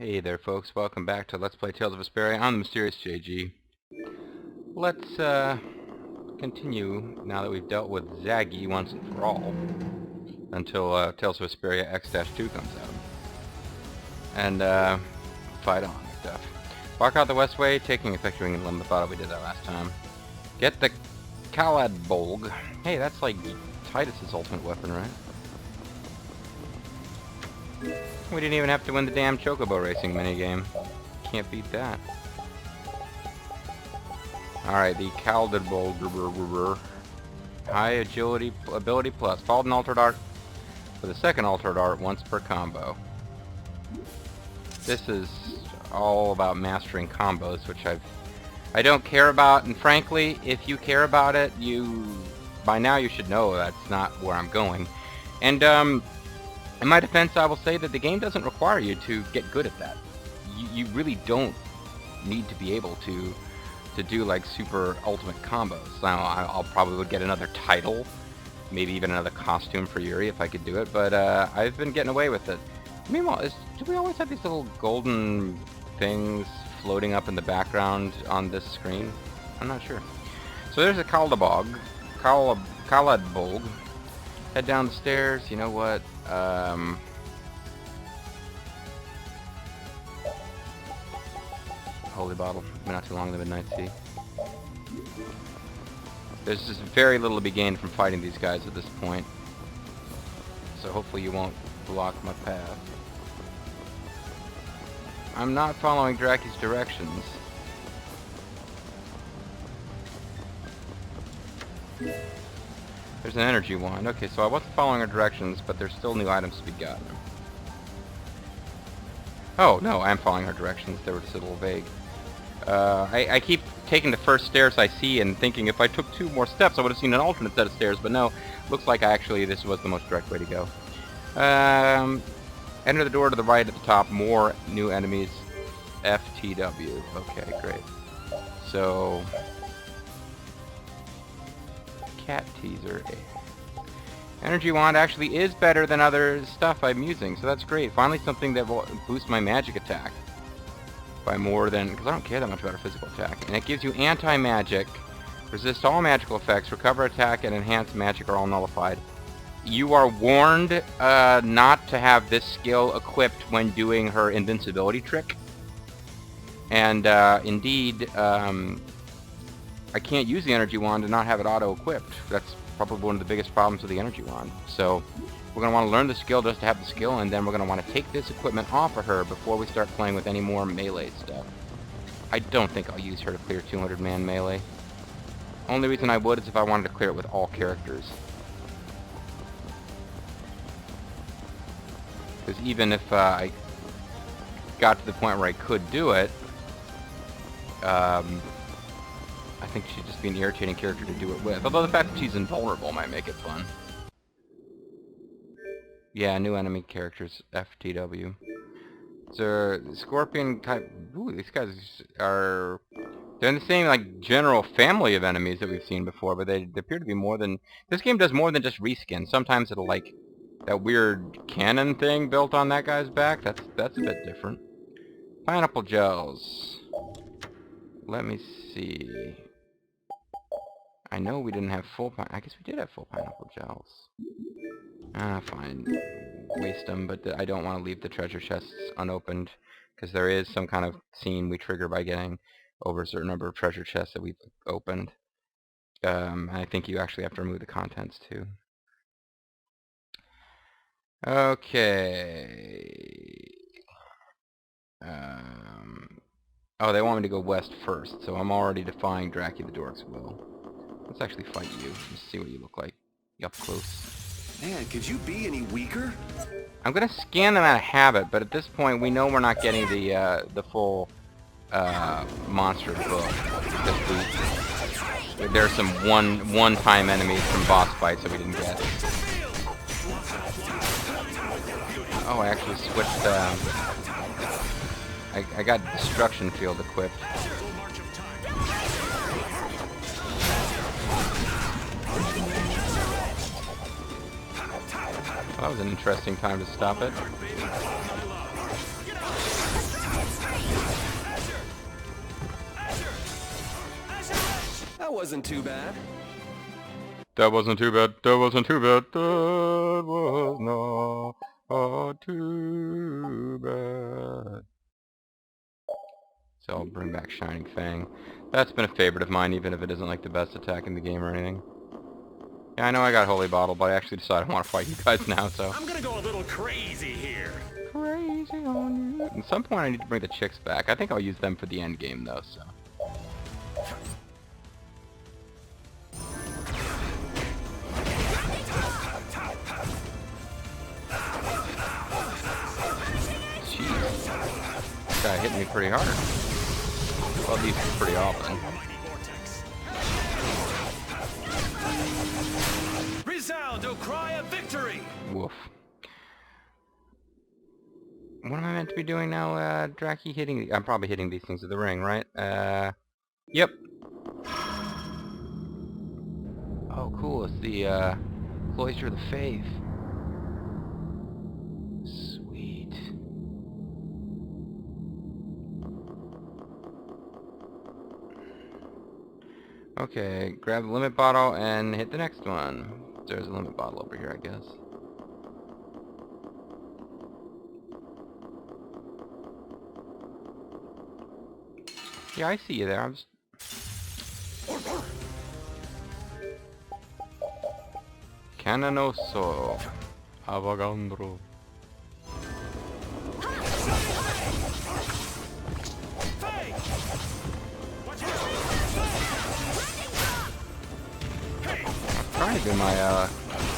Hey there folks, welcome back to Let's Play Tales of Vesperia on the MysteriousJG. Let's continue now that we've dealt with Zaggy once and for all until Tales of Vesperia X-2 comes out. And fight on and stuff. Walk out the west way, taking effective in Limbathada, we did that last time. Get the Caladbolg. Hey, that's like Titus's ultimate weapon, right? We didn't even have to win the damn Chocobo racing minigame. Can't beat that. Alright, the Caladbolg. High agility ability plus. Followed an altered art for the second altered art once per combo. This is all about mastering combos, which I don't care about, and frankly, if you care about it, by now you should know that's not where I'm going. And in my defense, I will say that the game doesn't require you to get good at that. You really don't need to be able to do like super ultimate combos. Now, I'll probably get another title, maybe even another costume for Yuri if I could do it, but I've been getting away with it. Meanwhile, do we always have these little golden things floating up in the background on this screen? I'm not sure. So there's a Caladbolg. Head down the stairs. You know what? Holy bottle. Been not too long in the Midnight Sea. There's just very little to be gained from fighting these guys at this point. So hopefully you won't block my path. I'm not following Draki's directions. There's an energy wand. Okay, so I wasn't following her directions, but there's still new items to be gotten. Oh, no, I am following her directions. They were just a little vague. I keep taking the first stairs I see and thinking if I took 2 more steps I would have seen an alternate set of stairs, but no, looks like this was the most direct way to go. Enter the door to the right at the top. More new enemies. FTW. Okay, great. So... Cat teaser. Energy wand actually is better than other stuff I'm using, so that's great. Finally something that will boost my magic attack by more than, because I don't care that much about a physical attack. And it gives you anti-magic, resist all magical effects, recover attack, and enhance magic are all nullified. You are warned not to have this skill equipped when doing her invincibility trick. And indeed, I can't use the energy wand and not have it auto-equipped. That's probably one of the biggest problems with the energy wand. So we're going to want to learn the skill just to have the skill, and then we're going to want to take this equipment off of her before we start playing with any more melee stuff. I don't think I'll use her to clear 200-man melee. Only reason I would is if I wanted to clear it with all characters. Because even if I got to the point where I could do it, I think she'd just be an irritating character to do it with. Although the fact that she's invulnerable might make it fun. Yeah, new enemy characters, FTW. So, Scorpion type... Ooh, these guys are... They're in the same, like, general family of enemies that we've seen before, but they appear to be more than... This game does more than just reskin. Sometimes it'll, like, that weird cannon thing built on that guy's back. That's a bit different. Pineapple gels. Let me see... I know we didn't have full I guess we did have full pineapple gels. Fine. Waste them, but I don't want to leave the treasure chests unopened, because there is some kind of scene we trigger by getting over a certain number of treasure chests that we've opened. I think you actually have to remove the contents, too. Okay. Oh, they want me to go west first, so I'm already defying Draki the Dork's will. Let's actually fight you. Just see what you look like. Up close. Man, could you be any weaker? I'm gonna scan them out of habit, but at this point we know we're not getting the full monster book. Because there's some one-time enemies from boss fights that we didn't get. Oh, I actually switched. I got Destruction Field equipped. Well, that was an interesting time to stop it. That wasn't too bad. That wasn't too bad. That wasn't too bad. That was not too bad. So I'll bring back Shining Fang. That's been a favorite of mine, even if it isn't like the best attack in the game or anything. Yeah, I know I got Holy Bottle, but I actually decided I want to fight you guys now, so... I'm gonna go a little crazy here. Crazy on you. At some point I need to bring the chicks back. I think I'll use them for the end game, though, so... Jeez. This guy hit me pretty hard. Well, these pretty often. Resound, O cry of victory! Woof. What am I meant to be doing now, Draki? Hitting... I'm probably hitting these things with the ring, right? Yep. Oh, cool. It's the, Cloister of the Faith. Sweet. Okay, grab the limit bottle and hit the next one. There's a limit bottle over here, I guess. Yeah, I see you there. I'm just... Cananoso. Avagandro. I'm trying to do my,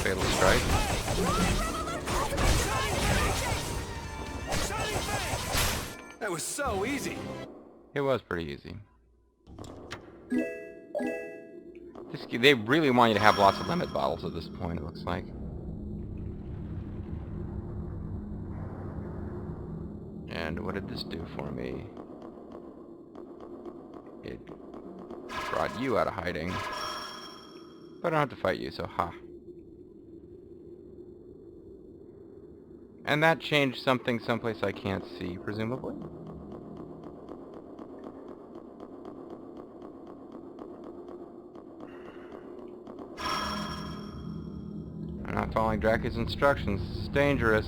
fatal strike. That was so easy. It was pretty easy. They really want you to have lots of limit bottles at this point, it looks like. And what did this do for me? It brought you out of hiding. But I don't have to fight you, so ha. And that changed something someplace I can't see, presumably. I'm not following Draki's instructions. It's dangerous.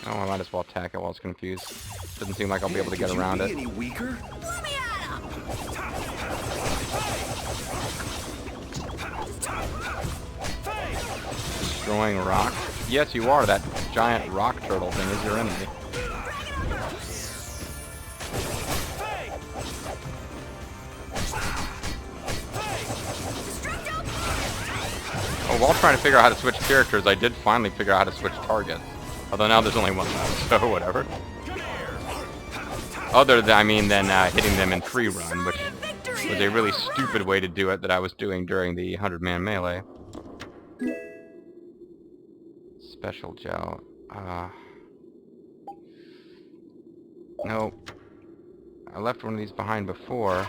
Oh, I might as well attack it while it's confused. Doesn't seem like I'll be able to get around it. Any weaker? Destroying rock? Yes, you are. That giant rock turtle thing is your enemy. Oh, while trying to figure out how to switch characters, I did finally figure out how to switch targets. Although now there's only one left, so whatever. Other than, hitting them in free run, which was a really stupid way to do it that I was doing during the 100-man melee. Special gel. No. I left one of these behind before.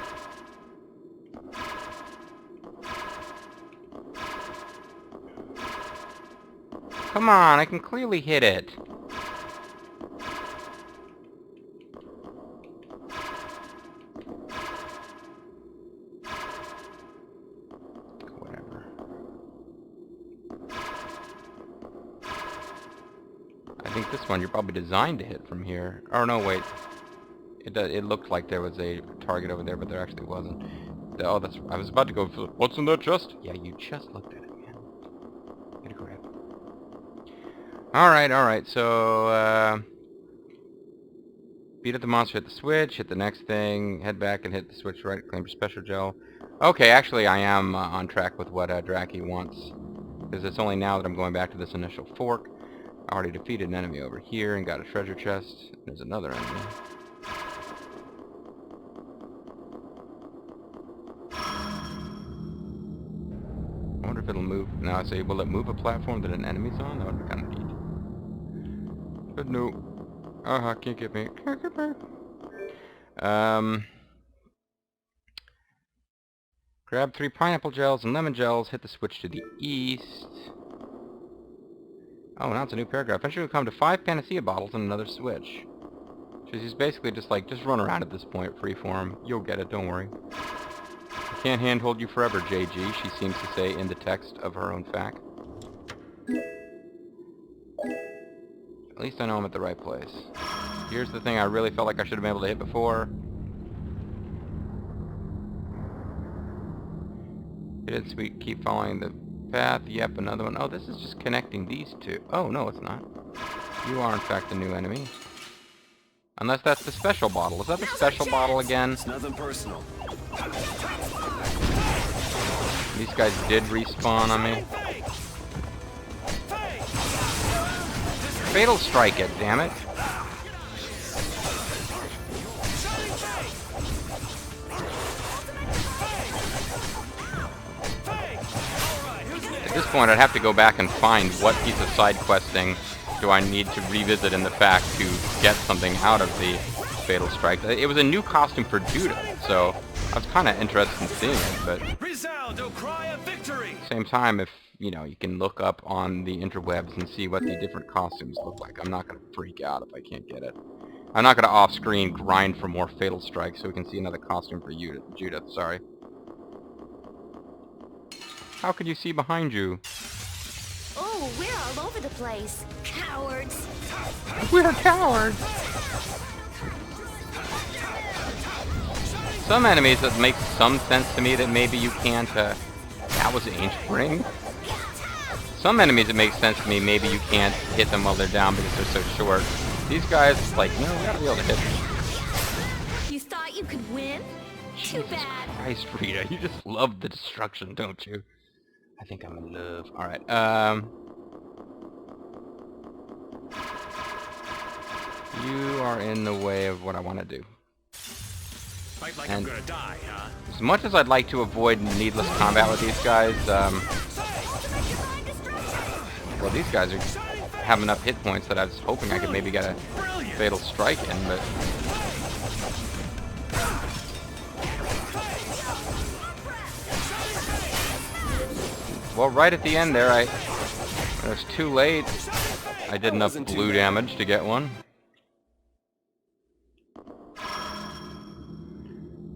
Come on, I can clearly hit it. Whatever. I think this one you're probably designed to hit from here. Oh no, wait. It looked like there was a target over there, but there actually wasn't. Oh, that's... I was about to go for... What's in that chest? Yeah, you just looked at it, man. Get a grab. Alright, so, beat up the monster, hit the switch, hit the next thing, head back and hit the switch right, claim for special gel. Okay, actually I am on track with what Draki wants. Because it's only now that I'm going back to this initial fork. I already defeated an enemy over here and got a treasure chest. There's another enemy. I wonder if it'll move. Now I say, will it move a platform that an enemy's on? That would be kind of neat. But no. Can't get me. Can't get me. Grab 3 pineapple gels and lemon gels. Hit the switch to the east. Oh, now it's a new paragraph. Eventually we'll come to 5 panacea bottles and another switch. She's basically just like, just run around at this point, freeform. You'll get it, don't worry. I can't handhold you forever, JG, she seems to say in the text of her own fact. At least I know I'm at the right place. Here's the thing I really felt like I should have been able to hit before. Did we keep following the path? Yep, another one. Oh, this is just connecting these two. Oh, no, it's not. You are, in fact, a new enemy. Unless that's the special bottle. Is that the special bottle again? It's nothing personal. These guys did respawn on me. Fatal strike it, damn it. At this point, I'd have to go back and find what piece of side questing do I need to revisit in the fact to get something out of the Fatal Strike. It was a new costume for Judah, so I was kind of interested in seeing it, but Resound, O cry of victory! same time, if, you know, you can look up on the interwebs and see what the different costumes look like. I'm not going to freak out if I can't get it. I'm not going to off-screen grind for more Fatal Strikes so we can see another costume for Judith, sorry. How could you see behind you? Oh, we're all over the place. Cowards. We're cowards! Some enemies that make some sense to me that maybe you can't, that was Ancient Ring. Some enemies it makes sense to me maybe you can't hit them while they're down because they're so short. These guys, like, no, we gotta be able to hit them. You thought you could win? Too Jesus bad. Christ, Rita, you just love the destruction, don't you? I think I'm in love. Alright, you are in the way of what I want to do. Fight like I'm And gonna die, huh? as much as I'd like to avoid needless combat with these guys, well, these guys have enough hit points that I was hoping I could maybe get a Fatal Strike in, but... Well, right at the end there, it was too late. I did enough blue damage to get one.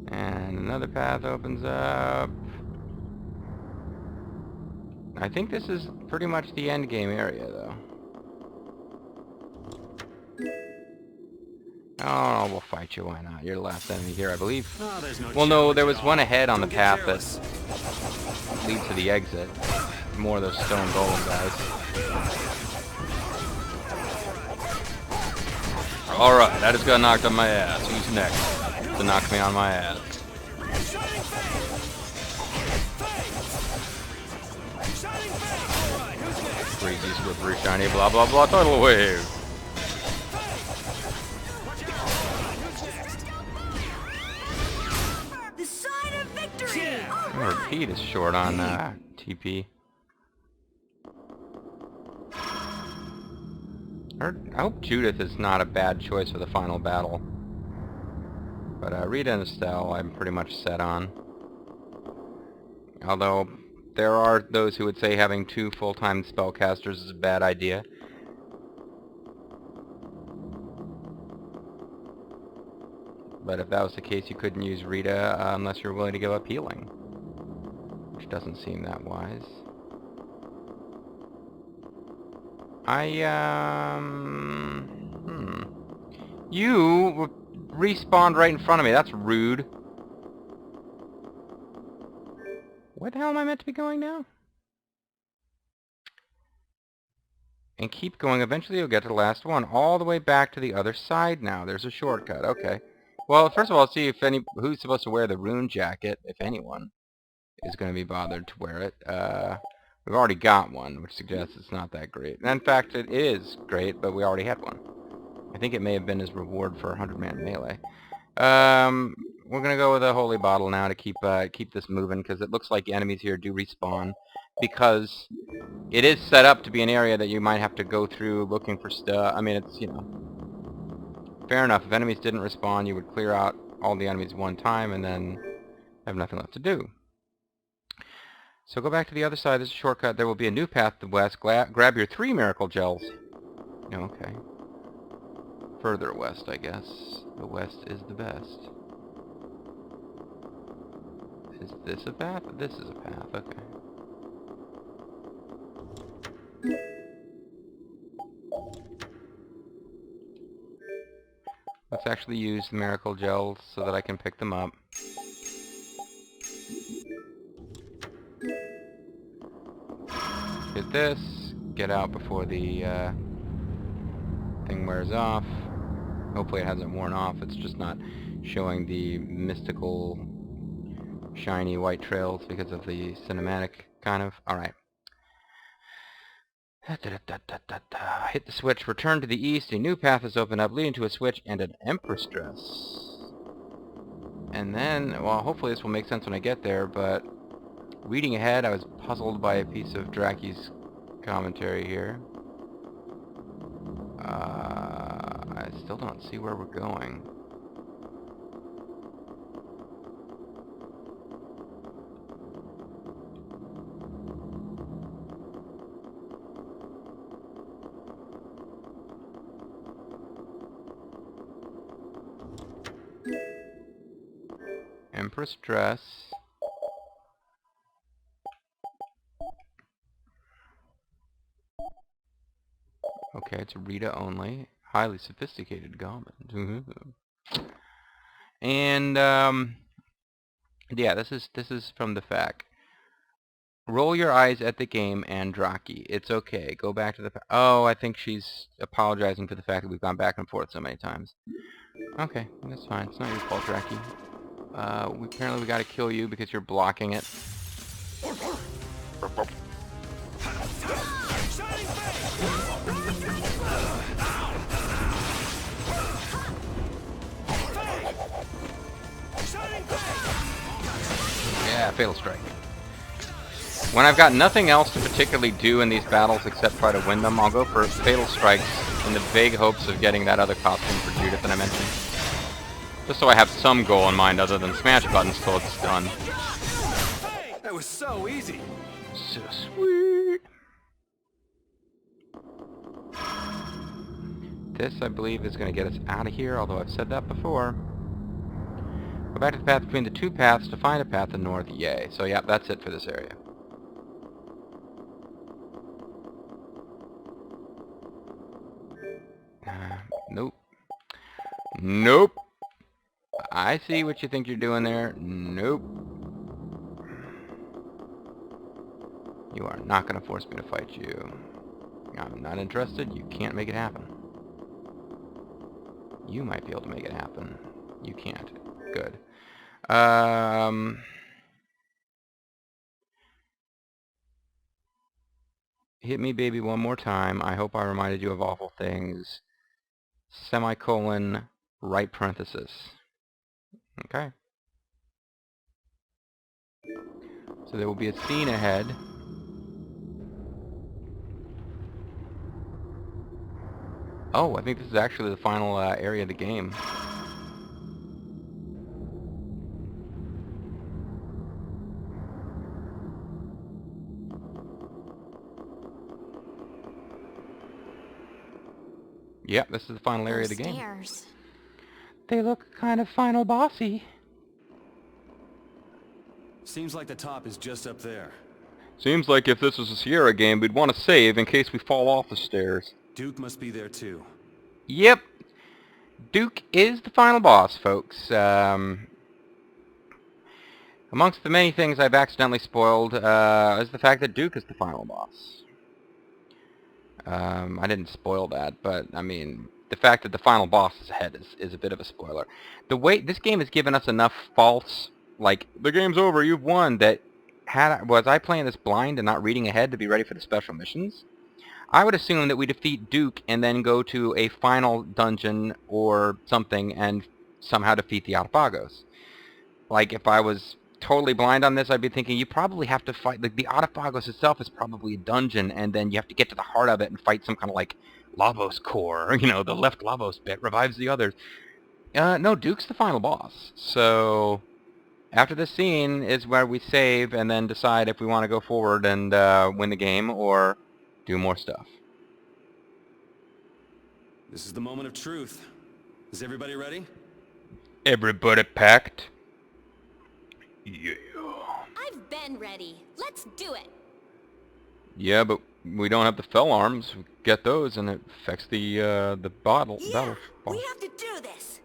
And another path opens up. I think this is pretty much the end game area, though. Oh, we'll fight you, why not? You're the last enemy here, I believe. Oh, there's no Well, no, there was challenge one at all. ahead on the Don't get path that careless. leads to the exit. More of those stone golem guys. Alright, I just got knocked on my ass. Who's next to knock me on my ass? Breezy, slippery, shiny, blah blah blah, tidal wave. The sign of victory. Oh, Pete is short on TP. I hope Judith is not a bad choice for the final battle. But Rita and Estelle, I'm pretty much set on. Although, there are those who would say having 2 full-time spellcasters is a bad idea. But if that was the case, you couldn't use Rita unless you're willing to give up healing. Which doesn't seem that wise. You respawned right in front of me. That's rude. Where the hell am I meant to be going now? And keep going. Eventually you'll get to the last one. All the way back to the other side now. There's a shortcut. Okay. Well, first of all, see if who's supposed to wear the rune jacket, if anyone is going to be bothered to wear it. We've already got one, which suggests it's not that great. And in fact, it is great, but we already had one. I think it may have been his reward for 100-man melee. We're going to go with a holy bottle now to keep this moving, because it looks like enemies here do respawn. Because it is set up to be an area that you might have to go through looking for stuff. I mean, it's, you know, fair enough. If enemies didn't respawn, you would clear out all the enemies one time and then have nothing left to do. So go back to the other side. There's a shortcut. There will be a new path to the west. Grab your 3 miracle gels. Okay. Further west, I guess. The west is the best. Is this a path? This is a path. Okay. Let's actually use the miracle gels so that I can pick them up. Hit this. Get out before the thing wears off. Hopefully it hasn't worn off. It's just not showing the mystical shiny white trails because of the cinematic kind of. Alright. Hit the switch. Return to the east. A new path is opened up leading to a switch and an Empress dress. And then, well, hopefully this will make sense when I get there, but reading ahead, I was puzzled by a piece of Draki's commentary here. I still don't see where we're going. Empress dress. Okay, it's Rita only. Highly sophisticated garment. And yeah, this is from the fact. Roll your eyes at the game, Andraki. It's okay. Go back to the... Oh, I think she's apologizing for the fact that we've gone back and forth so many times. Okay, that's fine. It's not your fault, Draki. Apparently we gotta kill you because you're blocking it. Yeah, Fatal Strike. When I've got nothing else to particularly do in these battles except try to win them, I'll go for Fatal Strikes in the vague hopes of getting that other costume for Judith that I mentioned. Just so I have some goal in mind other than smash buttons till it's done. That was so easy. So sweet. This, I believe, is going to get us out of here, although I've said that before. Go back to the path between the 2 paths to find a path to north. Yay. So, yeah, that's it for this area. Nope. Nope. I see what you think you're doing there. Nope. You are not going to force me to fight you. I'm not interested. You can't make it happen. You might be able to make it happen. You can't. Good. Hit me, baby, one more time. I hope I reminded you of awful things. Semicolon, right parenthesis. Okay. So there will be a scene ahead. Oh, I think this is actually the final area of the game. Yep, this is the final area of the game. Stairs. They look kind of final bossy. Seems like the top is just up there. Seems like if this was a Sierra game, we'd want to save in case we fall off the stairs. Duke must be there too. Yep. Duke is the final boss, folks. Amongst the many things I've accidentally spoiled is the fact that Duke is the final boss. I didn't spoil that, but, I mean, the fact that the final boss is ahead is a bit of a spoiler. The way this game has given us enough false, like, the game's over, you've won, that was I playing this blind and not reading ahead to be ready for the special missions, I would assume that we defeat Duke and then go to a final dungeon or something and somehow defeat the Autophagos. Like, if I was totally blind on this, I'd be thinking you probably have to fight, like, the Autophagos itself is probably a dungeon, and then you have to get to the heart of it and fight some kind of, like, Lavos core, you know, the left Lavos bit revives the others. No, Duke's the final boss, so... after this scene is where we save and then decide if we want to go forward and win the game or do more stuff. This is the moment of truth. Is everybody ready? Everybody packed? Yeah. I've been ready. Let's do it. Yeah, but we don't have the fell arms. We get those and it affects the battle. Yeah, we have to do this.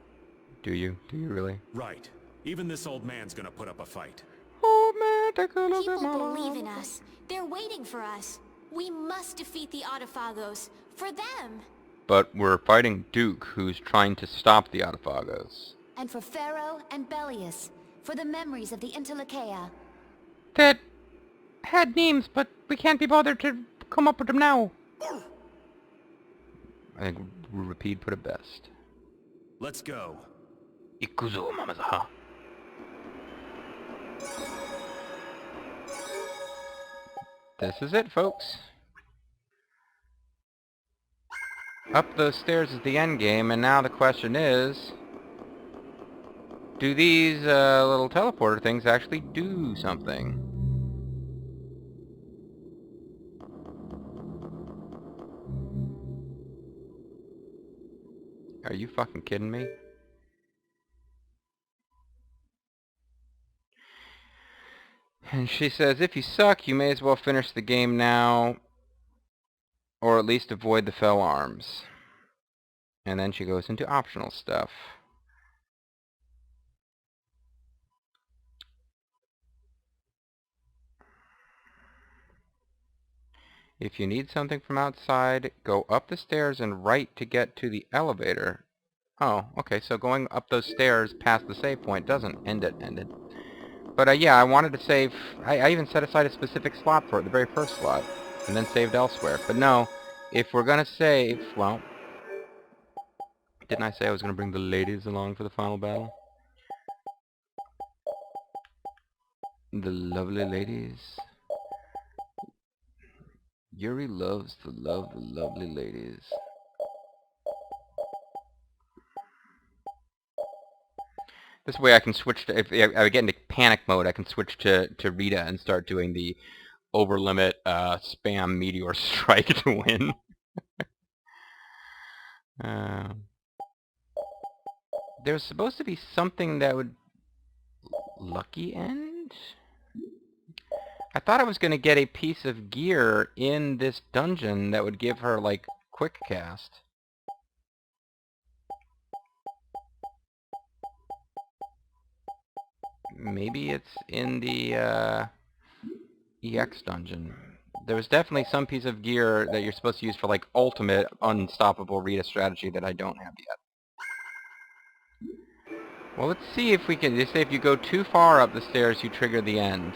Do you? Do you really? Right. Even this old man's gonna put up a fight. Oh man, take a look at People my believe in us. They're waiting for us. We must defeat the Autophagos. For them. But we're fighting Duke, who's trying to stop the Autophagos. And for Pharaoh and Bellius. For the memories of the Interlakeia. That had names, but we can't be bothered to come up with them now. I think Rapide put it best. Let's go. Ikuzo, Mamazaha. This is it, folks. Up those stairs is the end game, and now the question is, do these little teleporter things actually do something? Are you fucking kidding me? And she says, if you suck, you may as well finish the game now, or at least avoid the fell arms. And then she goes into optional stuff. If you need something from outside, go up the stairs and right to get to the elevator. Oh, okay, so going up those stairs past the save point doesn't end it. But yeah, I wanted to save, I even set aside a specific slot for it, the very first slot, and then saved elsewhere. But no, if we're gonna save, well, didn't I say I was gonna bring the ladies along for the final battle? The lovely ladies. Yuri loves to love the lovely ladies. This way I can switch to, if I get into panic mode, I can switch to Rita and start doing the over limit spam meteor strike to win. There's supposed to be something that would... Lucky end? I thought I was going to get a piece of gear in this dungeon that would give her, like, quick cast. Maybe it's in the EX dungeon. There was definitely some piece of gear that you're supposed to use for, like, ultimate unstoppable Rita strategy that I don't have yet. Well, let's see if we can... They say if you go too far up the stairs, you trigger the end.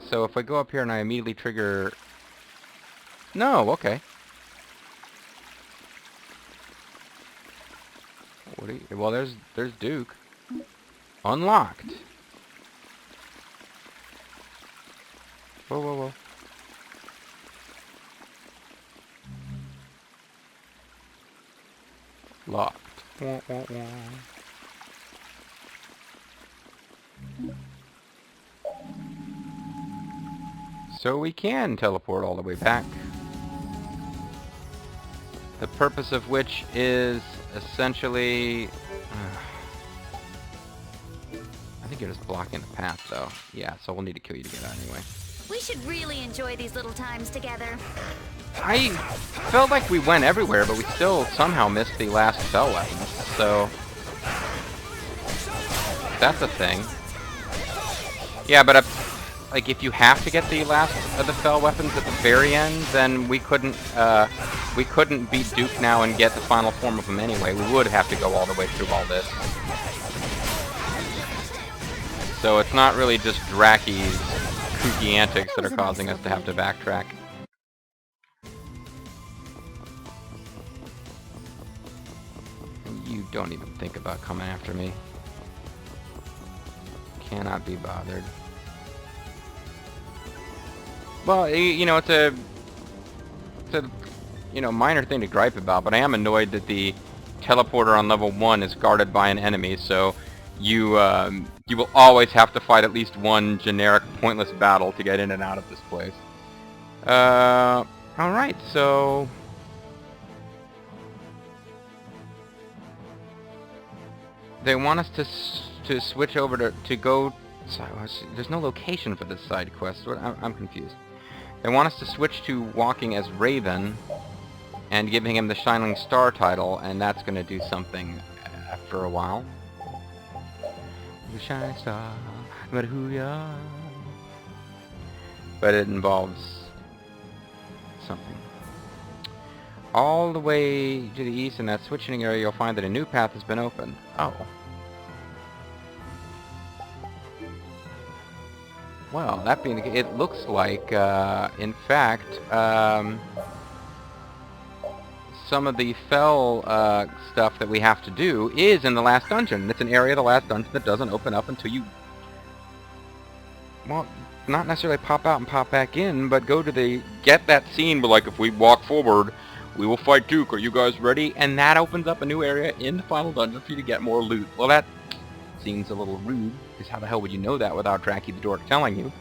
So if I go up here and I immediately trigger... No, okay. What do you... Well, there's Duke. Unlocked. Whoa, whoa, whoa. Locked. Wah, wah, wah. So we can teleport all the way back. The purpose of which is essentially... I think you're just blocking the path, though. Yeah, so we'll need to kill you to get out anyway. We should really enjoy these little times together. I felt like we went everywhere, but we still somehow missed the last spell weapons, so... That's a thing. Yeah, but like, if you have to get the last of the fell weapons at the very end, then we couldn't beat Duke now and get the final form of him anyway. We would have to go all the way through all this. So it's not really just Draki's kooky antics that are causing us to have to backtrack. You don't even think about coming after me. Cannot be bothered. Well, you know, it's a you know, minor thing to gripe about, but I am annoyed that the teleporter on level 1 is guarded by an enemy, so you will always have to fight at least one generic pointless battle to get in and out of this place. Alright, so... they want us to switch over to go... Sorry, there's no location for this side quest. I'm confused. They want us to switch to walking as Raven and giving him the Shining Star title, and that's going to do something after a while. The Shining Star, no matter who you are. But it involves something. All the way to the east in that switching area, you'll find that a new path has been opened. Oh. Well, that being the case, it looks like, in fact, some of the fell stuff that we have to do is in the last dungeon. It's an area of the last dungeon that doesn't open up until you, well, not necessarily pop out and pop back in, but go to the, get that scene where, like, if we walk forward, we will fight Duke. Are you guys ready? And that opens up a new area in the final dungeon for you to get more loot. Well, that seems a little rude, because how the hell would you know that without Dracky the Dork telling you?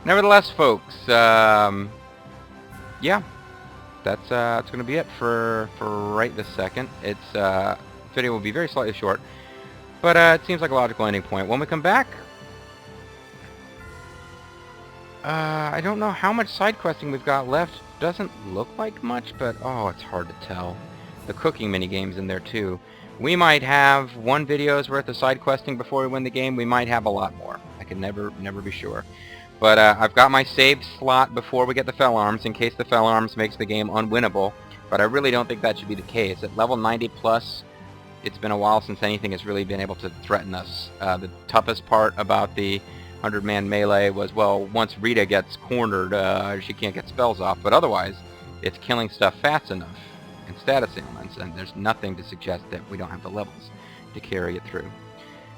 Nevertheless, folks, yeah, that's going to be it for right this second. It's video will be very slightly short, but it seems like a logical ending point. When we come back, I don't know how much side questing we've got left. Doesn't look like much, but oh, it's hard to tell. The cooking mini game's in there too. We might have one video's worth of side questing before we win the game. We might have a lot more. I can never be sure. But I've got my saved slot before we get the Fell Arms in case the Fell Arms makes the game unwinnable. But I really don't think that should be the case. At level 90 plus, it's been a while since anything has really been able to threaten us. The toughest part about the 100-man melee was, well, once Rita gets cornered, she can't get spells off. But otherwise, it's killing stuff fast enough and status ailments, and there's nothing to suggest that we don't have the levels to carry it through.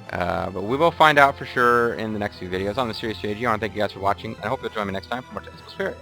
But we will find out for sure in the next few videos. I'm MysteriousJG. I want to thank you guys for watching, and I hope you'll join me next time for more Tales of Vesperia.